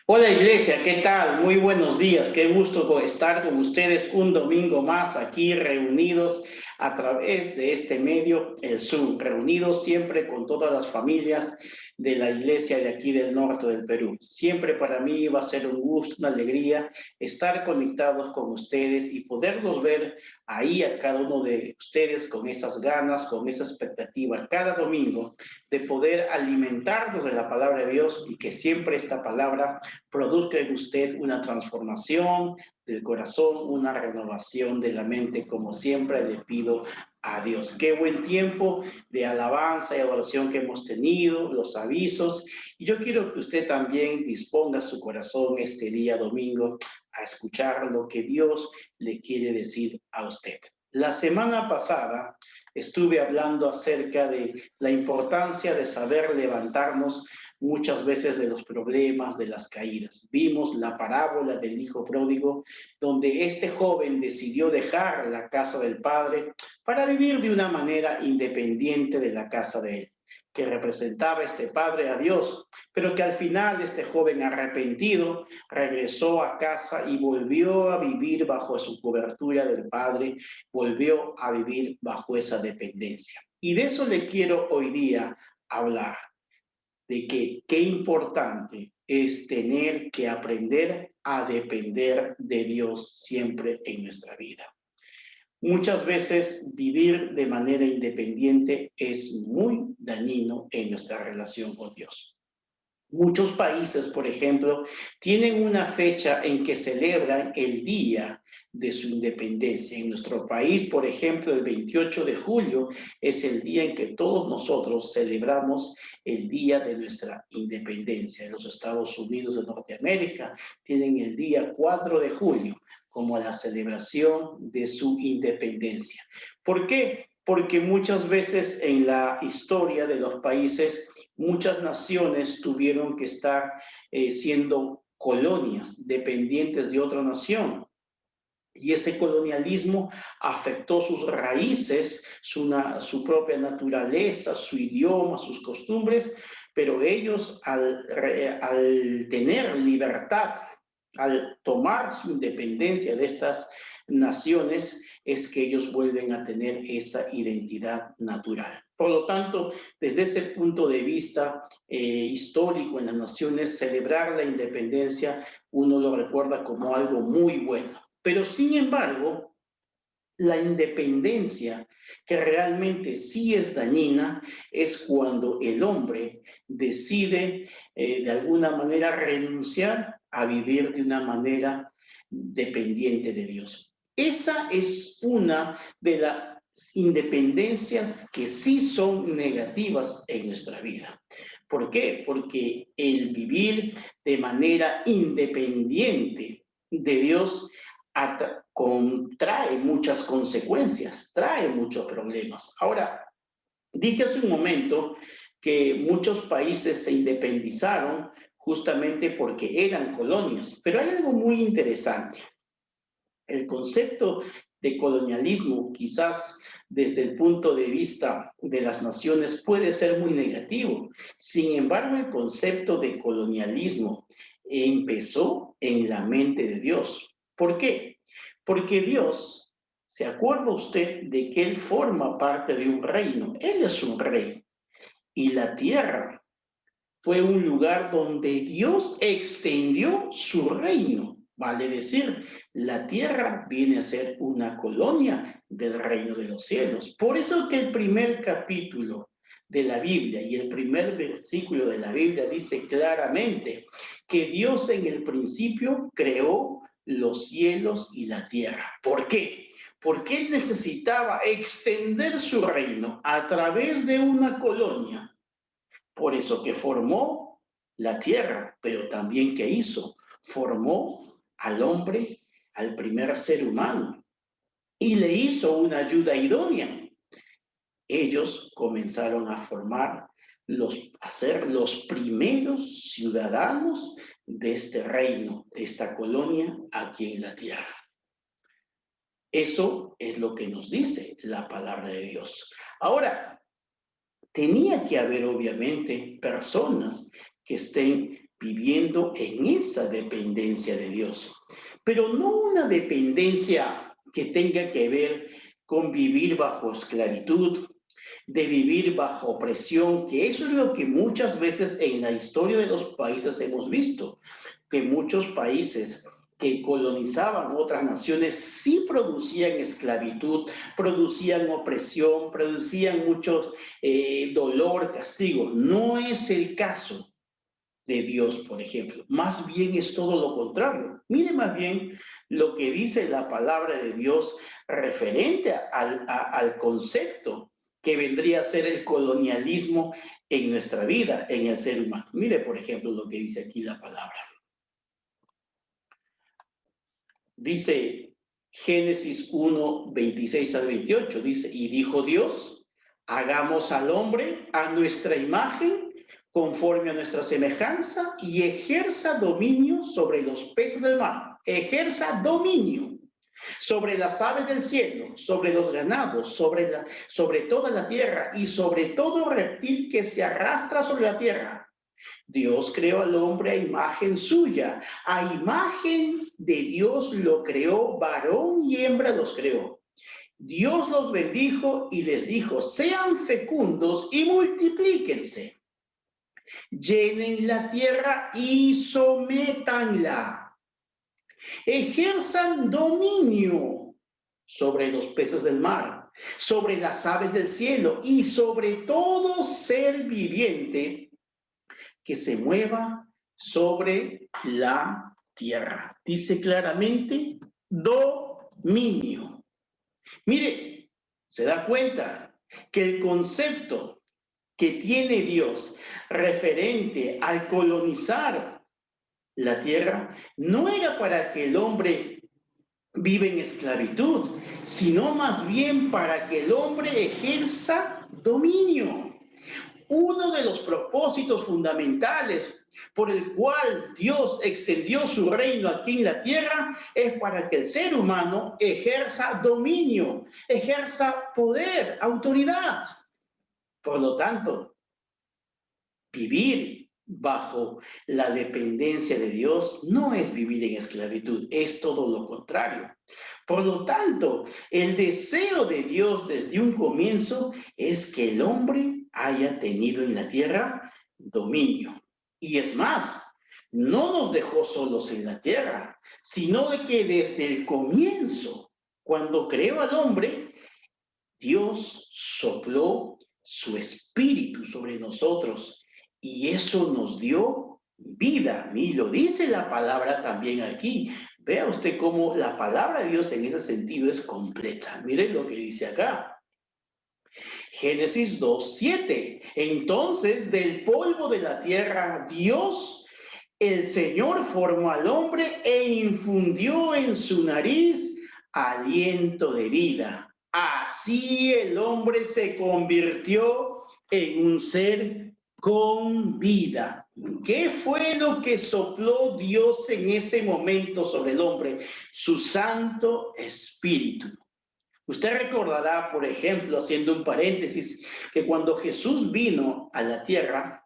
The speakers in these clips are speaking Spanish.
Hola Iglesia, ¿qué tal? Muy buenos días, qué gusto estar con ustedes un domingo más aquí reunidos a través de este medio, el Zoom, reunidos siempre con todas las familias de la Iglesia de aquí del norte del Perú. Siempre para mí va a ser un gusto, una alegría estar conectados con ustedes y poderlos ver ahí a cada uno de ustedes con esas ganas, con esa expectativa cada domingo de poder alimentarnos de la palabra de Dios y que siempre esta palabra produzca en usted una transformación del corazón, una renovación de la mente, como siempre le pido a Dios. Qué buen tiempo de alabanza y adoración que hemos tenido, los avisos. Y yo quiero que usted también disponga su corazón este día domingo a escuchar lo que Dios le quiere decir a usted. La semana pasada estuve hablando acerca de la importancia de saber levantarnos muchas veces de los problemas, de las caídas. Vimos la parábola del hijo pródigo, donde este joven decidió dejar la casa del padre para vivir de una manera independiente de la casa de él, que representaba este padre a Dios, pero que al final este joven arrepentido regresó a casa y volvió a vivir bajo su cobertura del padre, volvió a vivir bajo esa dependencia. Y de eso le quiero hoy día hablar, de que qué importante es tener que aprender a depender de Dios siempre en nuestra vida. Muchas veces vivir de manera independiente es muy dañino en nuestra relación con Dios. Muchos países, por ejemplo, tienen una fecha en que celebran el día de su independencia. En nuestro país, por ejemplo, el 28 de julio es el día en que todos nosotros celebramos el día de nuestra independencia. En los Estados Unidos de Norteamérica tienen el día 4 de julio como la celebración de su independencia. ¿Por qué? Porque muchas veces en la historia de los países muchas naciones tuvieron que estar siendo colonias dependientes de otra nación. Y ese colonialismo afectó sus raíces, su propia naturaleza, su idioma, sus costumbres, pero ellos al tener libertad, al tomar su independencia de estas naciones, es que ellos vuelven a tener esa identidad natural. Por lo tanto, desde ese punto de vista histórico en las naciones, celebrar la independencia uno lo recuerda como algo muy bueno. Pero sin embargo, la independencia que realmente sí es dañina es cuando el hombre decide de alguna manera renunciar a vivir de una manera dependiente de Dios. Esa es una de las independencias que sí son negativas en nuestra vida. ¿Por qué? Porque el vivir de manera independiente de Dios trae muchas consecuencias, trae muchos problemas. Ahora, dije hace un momento que muchos países se independizaron justamente porque eran colonias, pero hay algo muy interesante. El concepto de colonialismo, quizás desde el punto de vista de las naciones, puede ser muy negativo. Sin embargo, el concepto de colonialismo empezó en la mente de Dios. ¿Por qué? Porque Dios, ¿se acuerda usted de que Él forma parte de un reino? Él es un rey. Y la tierra fue un lugar donde Dios extendió su reino. Vale decir, la tierra viene a ser una colonia del reino de los cielos. Por eso que el primer capítulo de la Biblia y el primer versículo de la Biblia dice claramente que Dios en el principio creó los cielos y la tierra. ¿Por qué? Porque Él necesitaba extender su reino a través de una colonia. Por eso que formó la tierra, pero también que hizo, formó al hombre, al primer ser humano, y le hizo una ayuda idónea. Ellos comenzaron a a ser los primeros ciudadanos de este reino, de esta colonia aquí en la tierra. Eso es lo que nos dice la palabra de Dios. Ahora, tenía que haber obviamente personas que estén viviendo en esa dependencia de Dios. Pero no una dependencia que tenga que ver con vivir bajo esclavitud, de vivir bajo opresión, que eso es lo que muchas veces en la historia de los países hemos visto, que muchos países que colonizaban otras naciones sí producían esclavitud, producían opresión, producían muchos dolor, castigo. No es el caso de Dios, por ejemplo. Más bien es todo lo contrario. Mire más bien lo que dice la palabra de Dios referente al concepto que vendría a ser el colonialismo en nuestra vida, en el ser humano. Mire, por ejemplo, lo que dice aquí la palabra. Dice Génesis 1, 26 al 28, dice, y dijo Dios, hagamos al hombre a nuestra imagen, conforme a nuestra semejanza, y ejerza dominio sobre los peces del mar. Ejerza dominio sobre las aves del cielo, sobre los ganados, sobre toda la tierra y sobre todo reptil que se arrastra sobre la tierra. Dios creó al hombre a imagen suya, a imagen de Dios lo creó, varón y hembra los creó. Dios los bendijo y les dijo, sean fecundos y multiplíquense, llenen la tierra y sométanla, ejerzan dominio sobre los peces del mar, sobre las aves del cielo y sobre todo ser viviente que se mueva sobre la tierra. Dice claramente dominio. Mire, se da cuenta que el concepto que tiene Dios referente al colonizar la tierra no era para que el hombre vive en esclavitud, sino más bien para que el hombre ejerza dominio. Uno de los propósitos fundamentales por el cual Dios extendió su reino aquí en la tierra es para que el ser humano ejerza dominio, ejerza poder, autoridad. Por lo tanto, vivir bajo la dependencia de Dios no es vivir en esclavitud, es todo lo contrario. Por lo tanto, el deseo de Dios desde un comienzo es que el hombre haya tenido en la tierra dominio. Y es más, no nos dejó solos en la tierra, sino de que desde el comienzo, cuando creó al hombre, Dios sopló su espíritu sobre nosotros y eso nos dio vida. Y lo dice la palabra también aquí. Vea usted cómo la palabra de Dios en ese sentido es completa. Miren lo que dice acá. Génesis 2:7. Entonces, del polvo de la tierra, Dios, el Señor, formó al hombre e infundió en su nariz aliento de vida. Así el hombre se convirtió en un ser con vida. ¿Qué fue lo que sopló Dios en ese momento sobre el hombre? Su Santo Espíritu. Usted recordará, por ejemplo, haciendo un paréntesis, que cuando Jesús vino a la tierra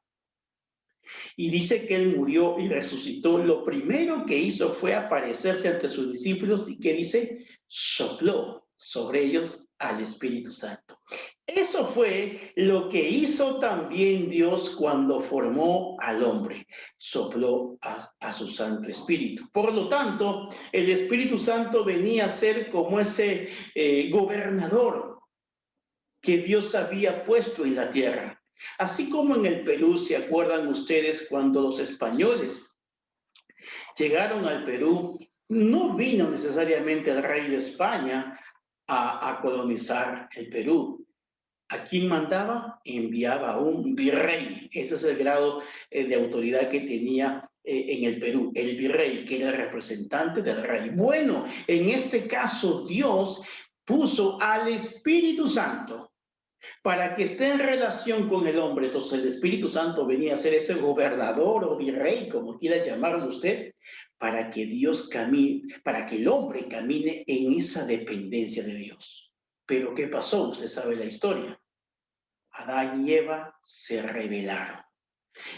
y dice que él murió y resucitó, lo primero que hizo fue aparecerse ante sus discípulos y que dice, sopló sobre ellos al Espíritu Santo. Eso fue lo que hizo también Dios cuando formó al hombre, sopló a su Santo Espíritu. Por lo tanto, el Espíritu Santo venía a ser como ese gobernador que Dios había puesto en la tierra. Así como en el Perú, ¿se acuerdan ustedes cuando los españoles llegaron al Perú? No vino necesariamente el rey de España a colonizar el Perú. ¿A quién mandaba? Enviaba a un virrey. Ese es el grado de autoridad que tenía en el Perú, el virrey, que era el representante del rey. Bueno, en este caso Dios puso al Espíritu Santo para que esté en relación con el hombre. Entonces el Espíritu Santo venía a ser ese gobernador o virrey, como quiera llamarlo usted, para que Dios camine, para que el hombre camine en esa dependencia de Dios. Pero ¿qué pasó? Usted sabe la historia. Adán y Eva se rebelaron.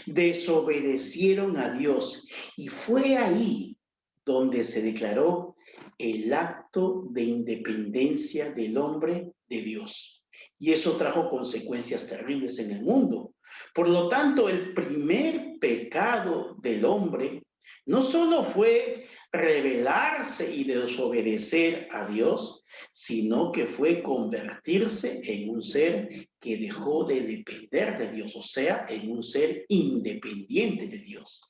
Desobedecieron a Dios y fue ahí donde se declaró el acto de independencia del hombre de Dios. Y eso trajo consecuencias terribles en el mundo. Por lo tanto, el primer pecado del hombre no solo fue rebelarse y desobedecer a Dios, sino que fue convertirse en un ser que dejó de depender de Dios, o sea, en un ser independiente de Dios.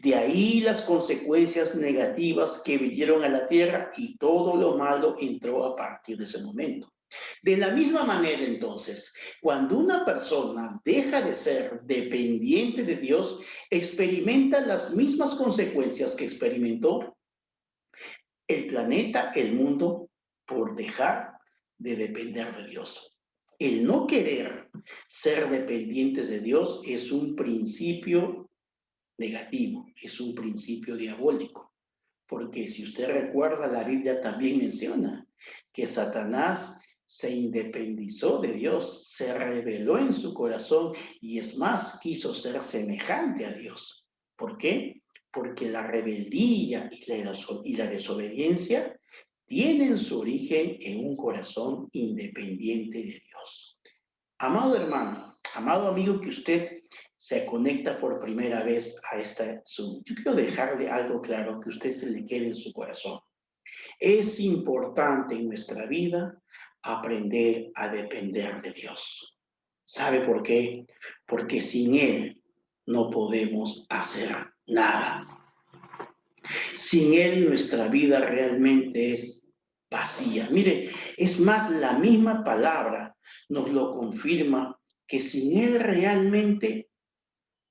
De ahí las consecuencias negativas que vinieron a la tierra y todo lo malo entró a partir de ese momento. De la misma manera, entonces, cuando una persona deja de ser dependiente de Dios, experimenta las mismas consecuencias que experimentó el planeta, el mundo, por dejar de depender de Dios. El no querer ser dependientes de Dios es un principio negativo, es un principio diabólico. Porque si usted recuerda, la Biblia también menciona que Satanás se independizó de Dios, se rebeló en su corazón y es más, quiso ser semejante a Dios. ¿Por qué? Porque la rebeldía y la desobediencia tienen su origen en un corazón independiente de Dios. Amado hermano, amado amigo que usted se conecta por primera vez a esta Zoom, yo quiero dejarle algo claro que usted se le quede en su corazón. Es importante en nuestra vida aprender a depender de Dios. ¿Sabe por qué? Porque sin Él no podemos hacer nada. Sin Él nuestra vida realmente es vacía. Mire, es más, la misma palabra nos lo confirma que sin Él realmente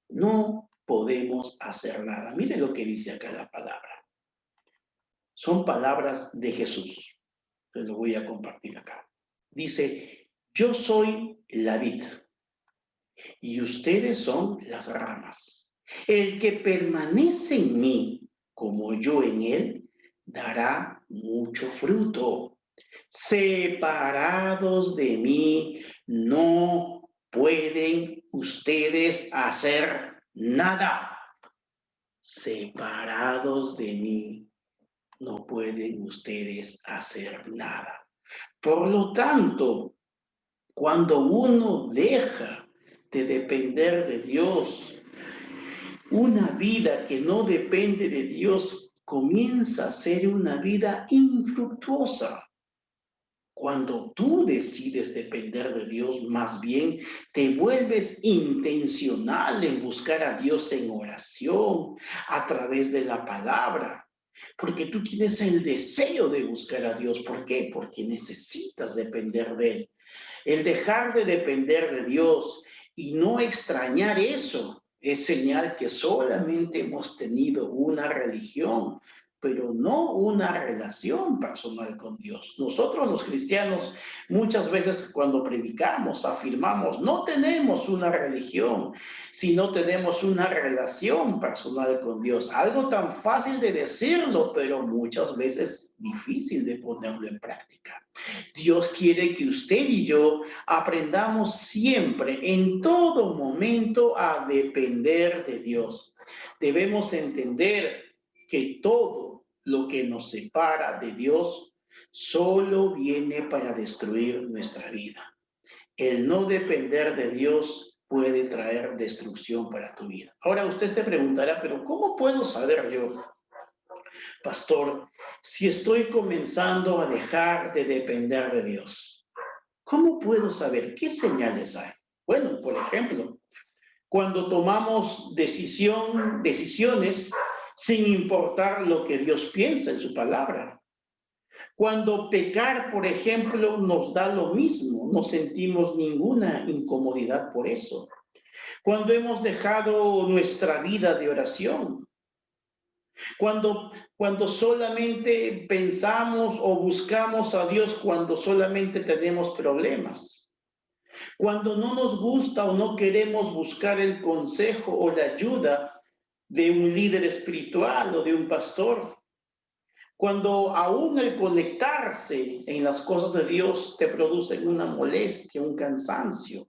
no podemos hacer nada. Mire lo que dice acá la palabra. Son palabras de Jesús. Les lo voy a compartir acá. Dice, yo soy la vid y ustedes son las ramas. El que permanece en mí, como yo en él, dará mucho fruto. Separados de mí, no pueden ustedes hacer nada. Separados de mí, no pueden ustedes hacer nada. Por lo tanto, cuando uno deja de depender de Dios, una vida que no depende de Dios comienza a ser una vida infructuosa. Cuando tú decides depender de Dios, más bien te vuelves intencional en buscar a Dios en oración, a través de la palabra, porque tú tienes el deseo de buscar a Dios. ¿Por qué? Porque necesitas depender de Él. El dejar de depender de Dios y no extrañar eso es señal que solamente hemos tenido una religión, pero no una relación personal con Dios. Nosotros los cristianos muchas veces cuando predicamos afirmamos, no tenemos una religión, sino tenemos una relación personal con Dios. Algo tan fácil de decirlo, pero muchas veces difícil de ponerlo en práctica. Dios quiere que usted y yo aprendamos siempre, en todo momento, a depender de Dios. Debemos entender que todo lo que nos separa de Dios solo viene para destruir nuestra vida. El no depender de Dios puede traer destrucción para tu vida. Ahora usted se preguntará, pero ¿cómo puedo saber yo, pastor, si estoy comenzando a dejar de depender de Dios? ¿Cómo puedo saber qué señales hay? Bueno, por ejemplo, cuando tomamos decisiones sin importar lo que Dios piensa en su palabra. Cuando pecar, por ejemplo, nos da lo mismo, no sentimos ninguna incomodidad por eso. Cuando hemos dejado nuestra vida de oración. Cuando solamente pensamos o buscamos a Dios cuando solamente tenemos problemas. Cuando no nos gusta o no queremos buscar el consejo o la ayuda de un líder espiritual o de un pastor. Cuando aún el conectarse en las cosas de Dios te produce una molestia, un cansancio.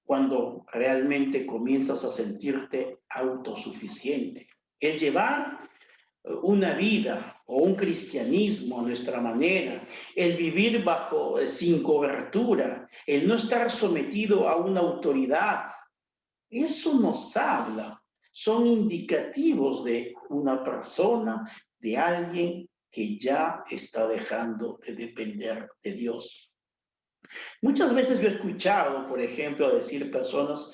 cuando realmente comienzas a sentirte autosuficiente. El llevar una vida o un cristianismo a nuestra manera, el vivir sin cobertura, el no estar sometido a una autoridad, eso nos habla, son indicativos de una persona, de alguien que ya está dejando de depender de Dios. Muchas veces yo he escuchado, por ejemplo, decir personas,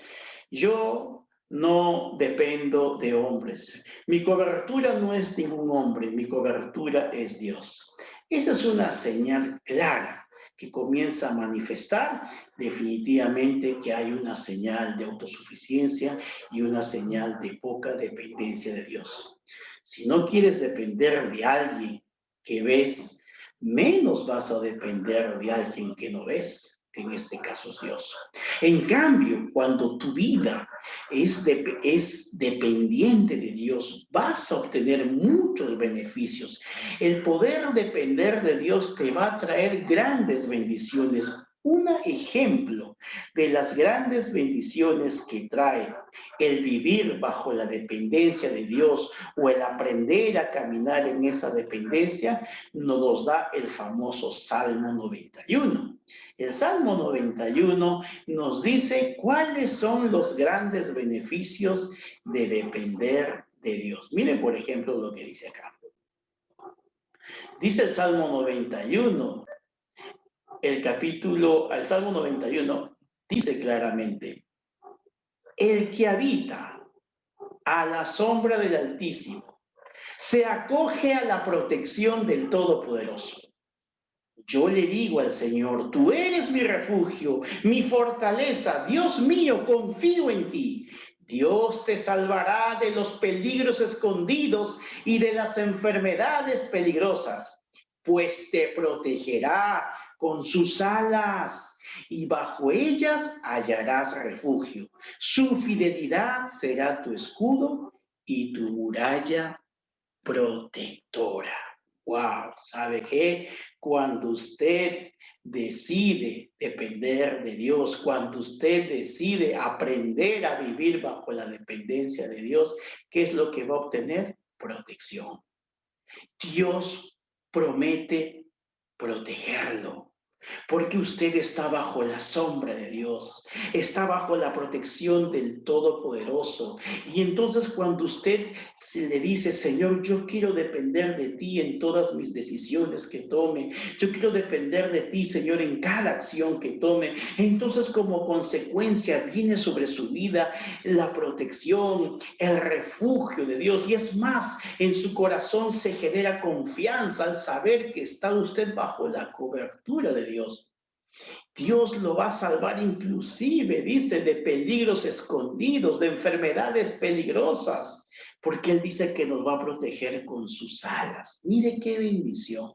yo no dependo de hombres. Mi cobertura no es ningún hombre, mi cobertura es Dios. Esa es una señal clara que comienza a manifestar definitivamente que hay una señal de autosuficiencia y una señal de poca dependencia de Dios. Si no quieres depender de alguien que ves, menos vas a depender de alguien que no ves, que en este caso es Dios. En cambio, cuando tu vida es dependiente de Dios, vas a obtener muchos beneficios. El poder depender de Dios te va a traer grandes bendiciones. Un ejemplo de las grandes bendiciones que trae el vivir bajo la dependencia de Dios o el aprender a caminar en esa dependencia nos da el famoso Salmo 91. El Salmo 91 nos dice cuáles son los grandes beneficios de depender de Dios. Miren, por ejemplo, lo que dice acá. Dice el Salmo 91, el Salmo 91 dice claramente, el que habita a la sombra del Altísimo se acoge a la protección del Todopoderoso. Yo le digo al Señor, tú eres mi refugio, mi fortaleza, Dios mío, confío en ti. Dios te salvará de los peligros escondidos y de las enfermedades peligrosas, pues te protegerá con sus alas y bajo ellas hallarás refugio. Su fidelidad será tu escudo y tu muralla protectora. Wow, ¿sabe qué? Cuando usted decide depender de Dios, cuando usted decide aprender a vivir bajo la dependencia de Dios, ¿qué es lo que va a obtener? Protección. Dios promete protegerlo. Porque usted está bajo la sombra de Dios, está bajo la protección del Todopoderoso. Y entonces cuando usted se le dice, Señor, yo quiero depender de ti en todas mis decisiones que tome, yo quiero depender de ti, Señor, en cada acción que tome, entonces como consecuencia viene sobre su vida la protección, el refugio de Dios. Y es más, en su corazón se genera confianza al saber que está usted bajo la cobertura de Dios. Dios lo va a salvar inclusive, dice, de peligros escondidos, de enfermedades peligrosas, porque Él dice que nos va a proteger con sus alas. Mire qué bendición.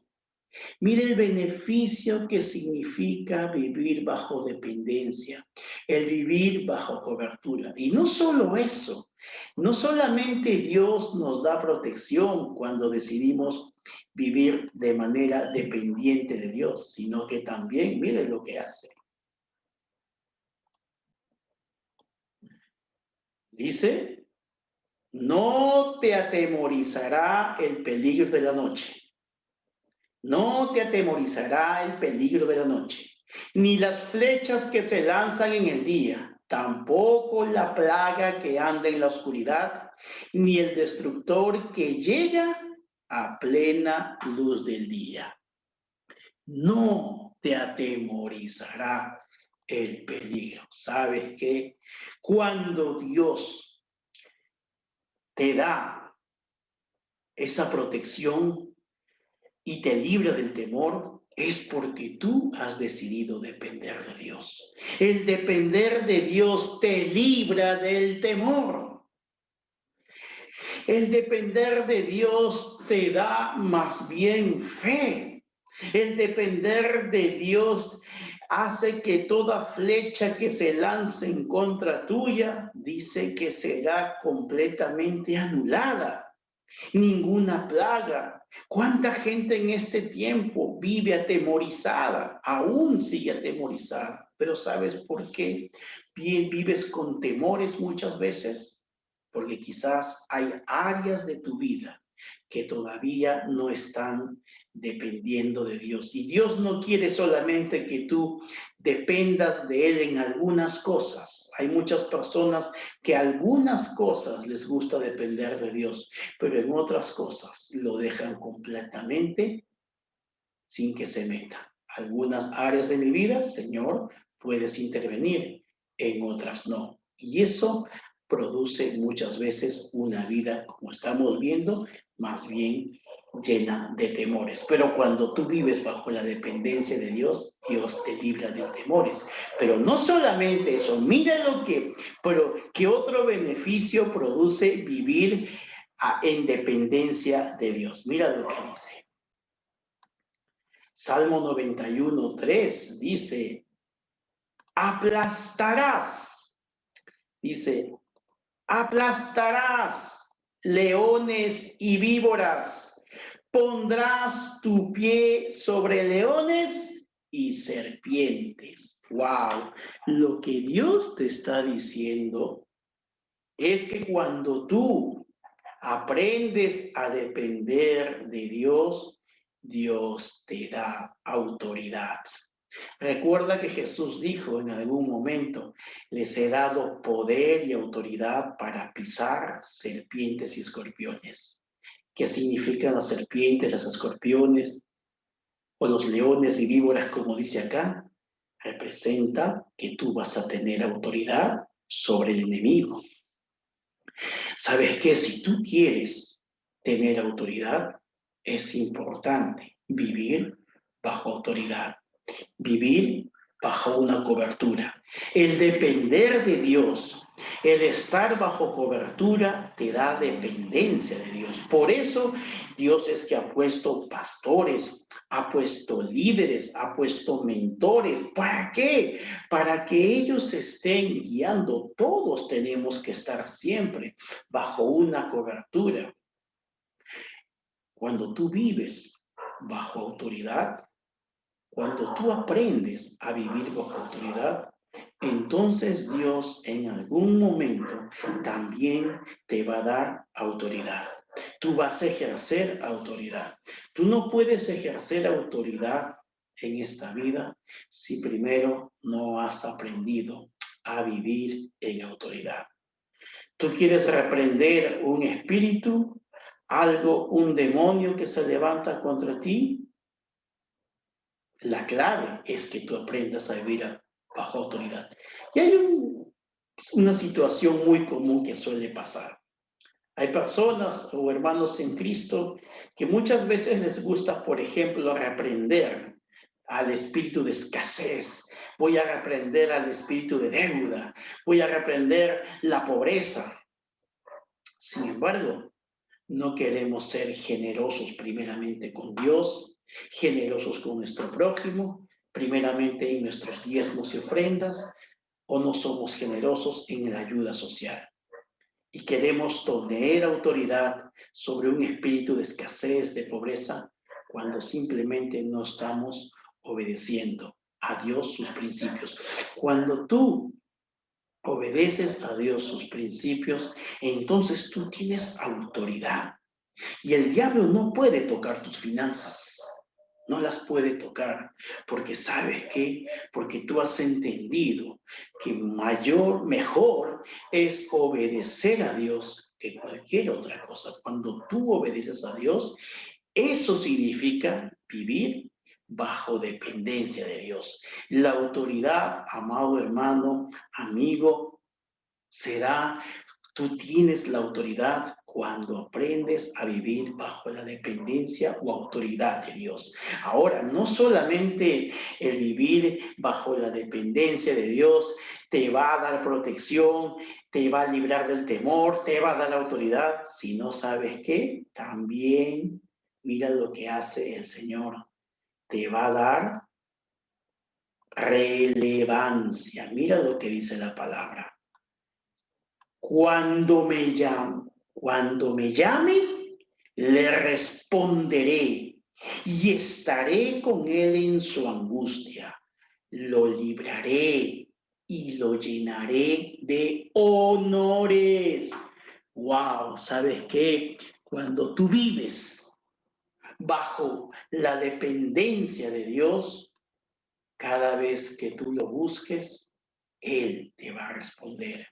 Mire el beneficio que significa vivir bajo dependencia, el vivir bajo cobertura. Y no solo eso, no solamente Dios nos da protección cuando decidimos vivir de manera dependiente de Dios, sino que también, mire lo que hace. Dice, no te atemorizará el peligro de la noche. No te atemorizará el peligro de la noche, ni las flechas que se lanzan en el día, tampoco la plaga que anda en la oscuridad, ni el destructor que llega a plena luz del día. No te atemorizará el peligro. ¿Sabes qué? Cuando Dios te da esa protección y te libra del temor, es porque tú has decidido depender de Dios. El depender de Dios te libra del temor. El depender de Dios te da más bien fe. El depender de Dios hace que toda flecha que se lance en contra tuya, dice que será completamente anulada. Ninguna plaga. ¿Cuánta gente en este tiempo vive atemorizada? Aún sigue atemorizada. Pero ¿sabes por qué? vives con temores muchas veces, porque quizás hay áreas de tu vida que todavía no están dependiendo de Dios. Y Dios no quiere solamente que tú dependas de Él en algunas cosas. Hay muchas personas que algunas cosas les gusta depender de Dios, pero en otras cosas lo dejan completamente sin que se meta. Algunas áreas de mi vida, Señor, puedes intervenir, en otras no. Y eso produce muchas veces una vida, como estamos viendo, más bien llena de temores. Pero cuando tú vives bajo la dependencia de Dios, Dios te libra de temores. Pero no solamente eso, mira pero qué otro beneficio produce vivir en dependencia de Dios. Mira lo que dice. Salmo 91:3 dice, aplastarás, dice, aplastarás leones y víboras, pondrás tu pie sobre leones y serpientes. Wow, lo que Dios te está diciendo es que cuando tú aprendes a depender de Dios, Dios te da autoridad. Recuerda que Jesús dijo en algún momento, les he dado poder y autoridad para pisar serpientes y escorpiones. ¿Qué significan las serpientes, los escorpiones o los leones y víboras, como dice acá? Representa que tú vas a tener autoridad sobre el enemigo. ¿Sabes qué? Si tú quieres tener autoridad, es importante vivir bajo autoridad, vivir bajo una cobertura. El depender de Dios, el estar bajo cobertura te da dependencia de Dios. Por eso Dios es que ha puesto pastores, ha puesto líderes, ha puesto mentores. ¿Para qué? Para que ellos estén guiando. Todos tenemos que estar siempre bajo una cobertura. Cuando tú vives bajo autoridad, cuando tú aprendes a vivir bajo autoridad, entonces Dios en algún momento también te va a dar autoridad. Tú vas a ejercer autoridad. Tú no puedes ejercer autoridad en esta vida si primero no has aprendido a vivir en autoridad. Tú quieres reprender un espíritu, algo, un demonio que se levanta contra ti. La clave es que tú aprendas a vivir bajo autoridad. Y hay una situación muy común que suele pasar. Hay personas o hermanos en Cristo que muchas veces les gusta, por ejemplo, reprender al espíritu de escasez. Voy a reprender al espíritu de deuda. Voy a reprender la pobreza. Sin embargo, no queremos ser generosos primeramente con Dios, generosos con nuestro prójimo, primeramente en nuestros diezmos y ofrendas, o no somos generosos en la ayuda social. Y queremos tener autoridad sobre un espíritu de escasez, de pobreza, cuando simplemente no estamos obedeciendo a Dios sus principios. Cuando tú obedeces a Dios sus principios, entonces tú tienes autoridad. Y el diablo no puede tocar tus finanzas, no las puede tocar, porque ¿sabes qué? Porque tú has entendido que mejor es obedecer a Dios que cualquier otra cosa. Cuando tú obedeces a Dios, eso significa vivir bajo dependencia de Dios. La autoridad, amado hermano, amigo, será. Tú tienes la autoridad cuando aprendes a vivir bajo la dependencia o autoridad de Dios. Ahora, no solamente el vivir bajo la dependencia de Dios te va a dar protección, te va a librar del temor, te va a dar autoridad, si no sabes qué, también mira lo que hace el Señor. Te va a dar relevancia. Mira lo que dice la palabra. Cuando me llame, le responderé y estaré con él en su angustia. Lo libraré y lo llenaré de honores. Wow, ¿sabes qué? Cuando tú vives bajo la dependencia de Dios, cada vez que tú lo busques, Él te va a responder.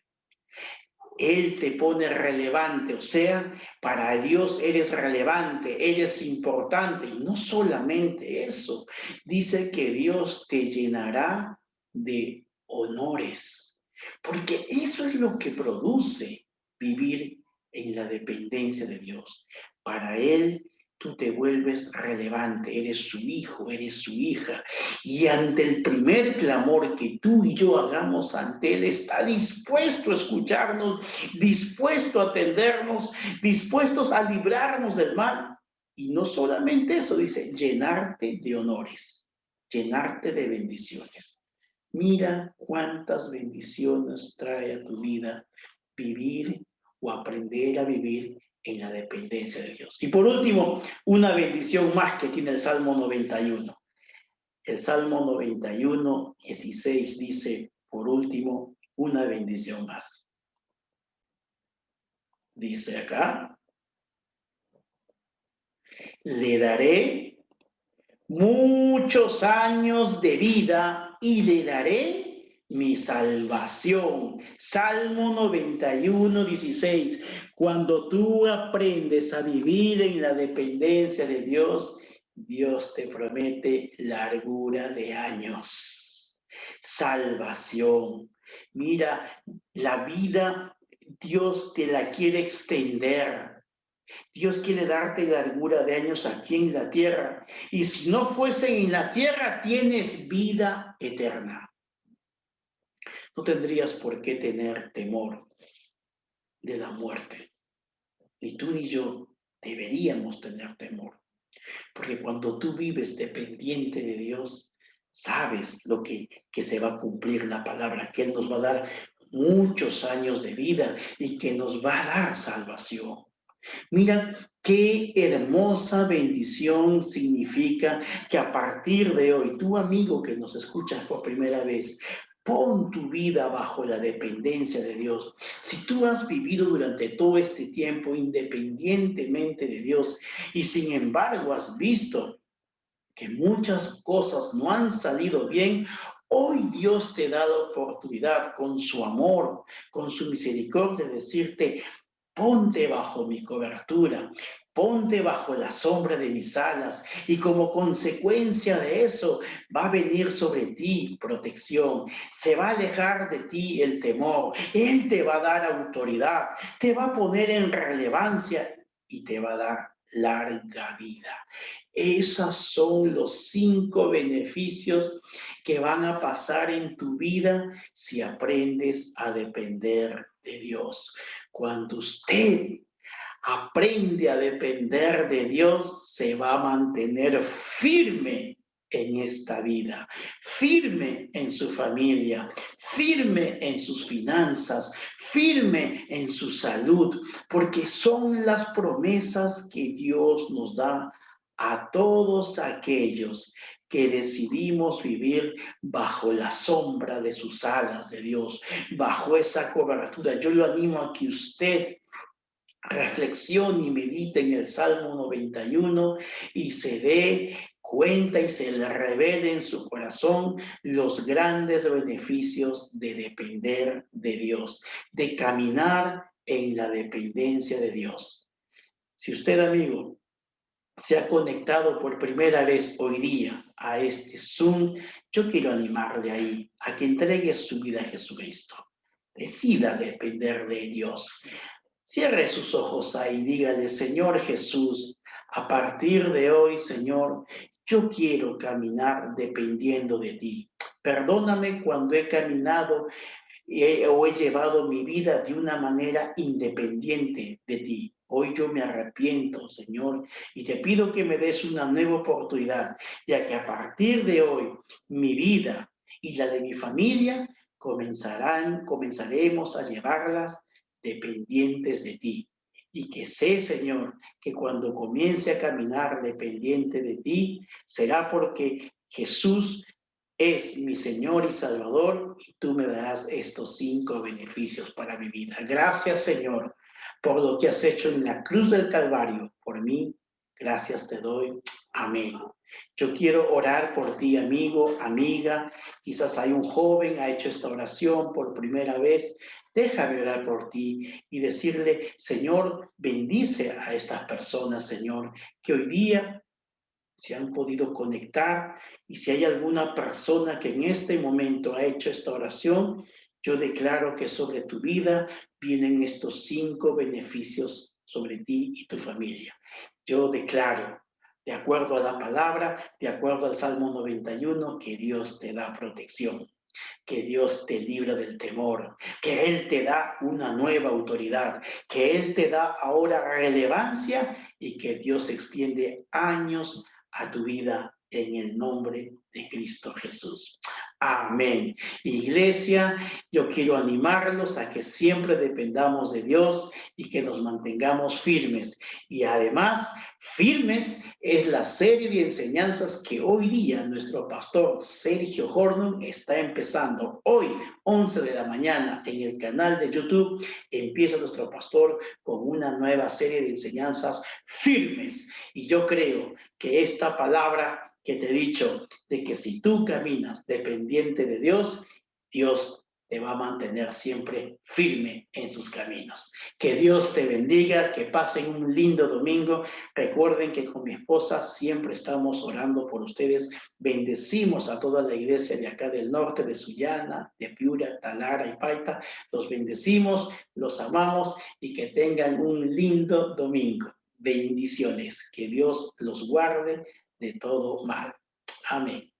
Él te pone relevante, o sea, para Dios eres relevante, eres importante. Y no solamente eso, dice que Dios te llenará de honores, porque eso es lo que produce vivir en la dependencia de Dios. Para Él tú te vuelves relevante, eres su hijo, eres su hija. Y ante el primer clamor que tú y yo hagamos ante Él, está dispuesto a escucharnos, dispuesto a atendernos, dispuestos a librarnos del mal. Y no solamente eso, dice, llenarte de honores, llenarte de bendiciones. Mira cuántas bendiciones trae a tu vida vivir o aprender a vivir en la dependencia de Dios. Y por último, una bendición más que tiene el Salmo 91. El Salmo 91, 16 dice, por último, una bendición más. Dice acá, le daré muchos años de vida y le daré mi salvación. Salmo 91, 16. Cuando tú aprendes a vivir en la dependencia de Dios, Dios te promete largura de años, salvación. Mira, la vida Dios te la quiere extender. Dios quiere darte largura de años aquí en la tierra. Y si no fuesen en la tierra, tienes vida eterna. No tendrías por qué tener temor de la muerte. Ni tú ni yo deberíamos tener temor. Porque cuando tú vives dependiente de Dios, sabes lo que se va a cumplir la palabra, que Él nos va a dar muchos años de vida y que nos va a dar salvación. Mira qué hermosa bendición significa que a partir de hoy, tu amigo que nos escuchas por primera vez, pon tu vida bajo la dependencia de Dios. Si tú has vivido durante todo este tiempo independientemente de Dios y sin embargo has visto que muchas cosas no han salido bien, hoy Dios te da la oportunidad con su amor, con su misericordia de decirte, ponte bajo mi cobertura, ponte bajo la sombra de mis alas y como consecuencia de eso va a venir sobre ti protección, se va a alejar de ti el temor, Él te va a dar autoridad, te va a poner en relevancia y te va a dar larga vida. Esos son los 5 beneficios que van a pasar en tu vida si aprendes a depender de Dios. Cuando usted aprende a depender de Dios, se va a mantener firme en esta vida, firme en su familia, firme en sus finanzas, firme en su salud, porque son las promesas que Dios nos da a todos aquellos que decidimos vivir bajo la sombra de sus alas de Dios, bajo esa cobertura. Yo lo animo a que usted reflexione y medite en el Salmo 91 y se dé cuenta y se le revele en su corazón los grandes beneficios de depender de Dios, de caminar en la dependencia de Dios. Si usted, amigo, se ha conectado por primera vez hoy día a este Zoom, yo quiero animarle ahí a que entregue su vida a Jesucristo. Decida depender de Dios. Cierre sus ojos ahí, dígale, Señor Jesús, a partir de hoy, Señor, yo quiero caminar dependiendo de ti. Perdóname cuando he caminado o he llevado mi vida de una manera independiente de ti. Hoy yo me arrepiento, Señor, y te pido que me des una nueva oportunidad, ya que a partir de hoy mi vida y la de mi familia comenzaremos a llevarlas dependientes de ti. Y que sé, Señor, que cuando comience a caminar dependiente de ti, será porque Jesús es mi Señor y Salvador, y tú me darás estos 5 beneficios para mi vida. Gracias, Señor, por lo que has hecho en la cruz del Calvario por mí. Gracias te doy. Amén. Yo quiero orar por ti, amigo, amiga. Quizás hay un joven, ha hecho esta oración por primera vez. Déjame orar por ti y decirle, Señor, bendice a estas personas, Señor, que hoy día se han podido conectar, y si hay alguna persona que en este momento ha hecho esta oración, yo declaro que sobre tu vida vienen estos 5 beneficios sobre ti y tu familia. Yo declaro, de acuerdo a la palabra, de acuerdo al Salmo 91, que Dios te da protección, que Dios te libra del temor, que Él te da una nueva autoridad, que Él te da ahora relevancia, y que Dios extiende años a tu vida en el nombre de Cristo Jesús. Amén. Iglesia, yo quiero animarlos a que siempre dependamos de Dios y que nos mantengamos firmes. Y además, firmes es la serie de enseñanzas que hoy día nuestro pastor Sergio Hornung está empezando. Hoy, 11 de la mañana, en el canal de YouTube, empieza nuestro pastor con una nueva serie de enseñanzas firmes. Y yo creo que esta palabra que te he dicho, de que si tú caminas dependiente de Dios, Dios te va a mantener siempre firme en sus caminos. Que Dios te bendiga, que pasen un lindo domingo. Recuerden que con mi esposa siempre estamos orando por ustedes. Bendecimos a toda la iglesia de acá del norte, de Sullana, de Piura, Talara y Paita. Los bendecimos, los amamos, y que tengan un lindo domingo. Bendiciones. Que Dios los guarde de todo mal. Amén.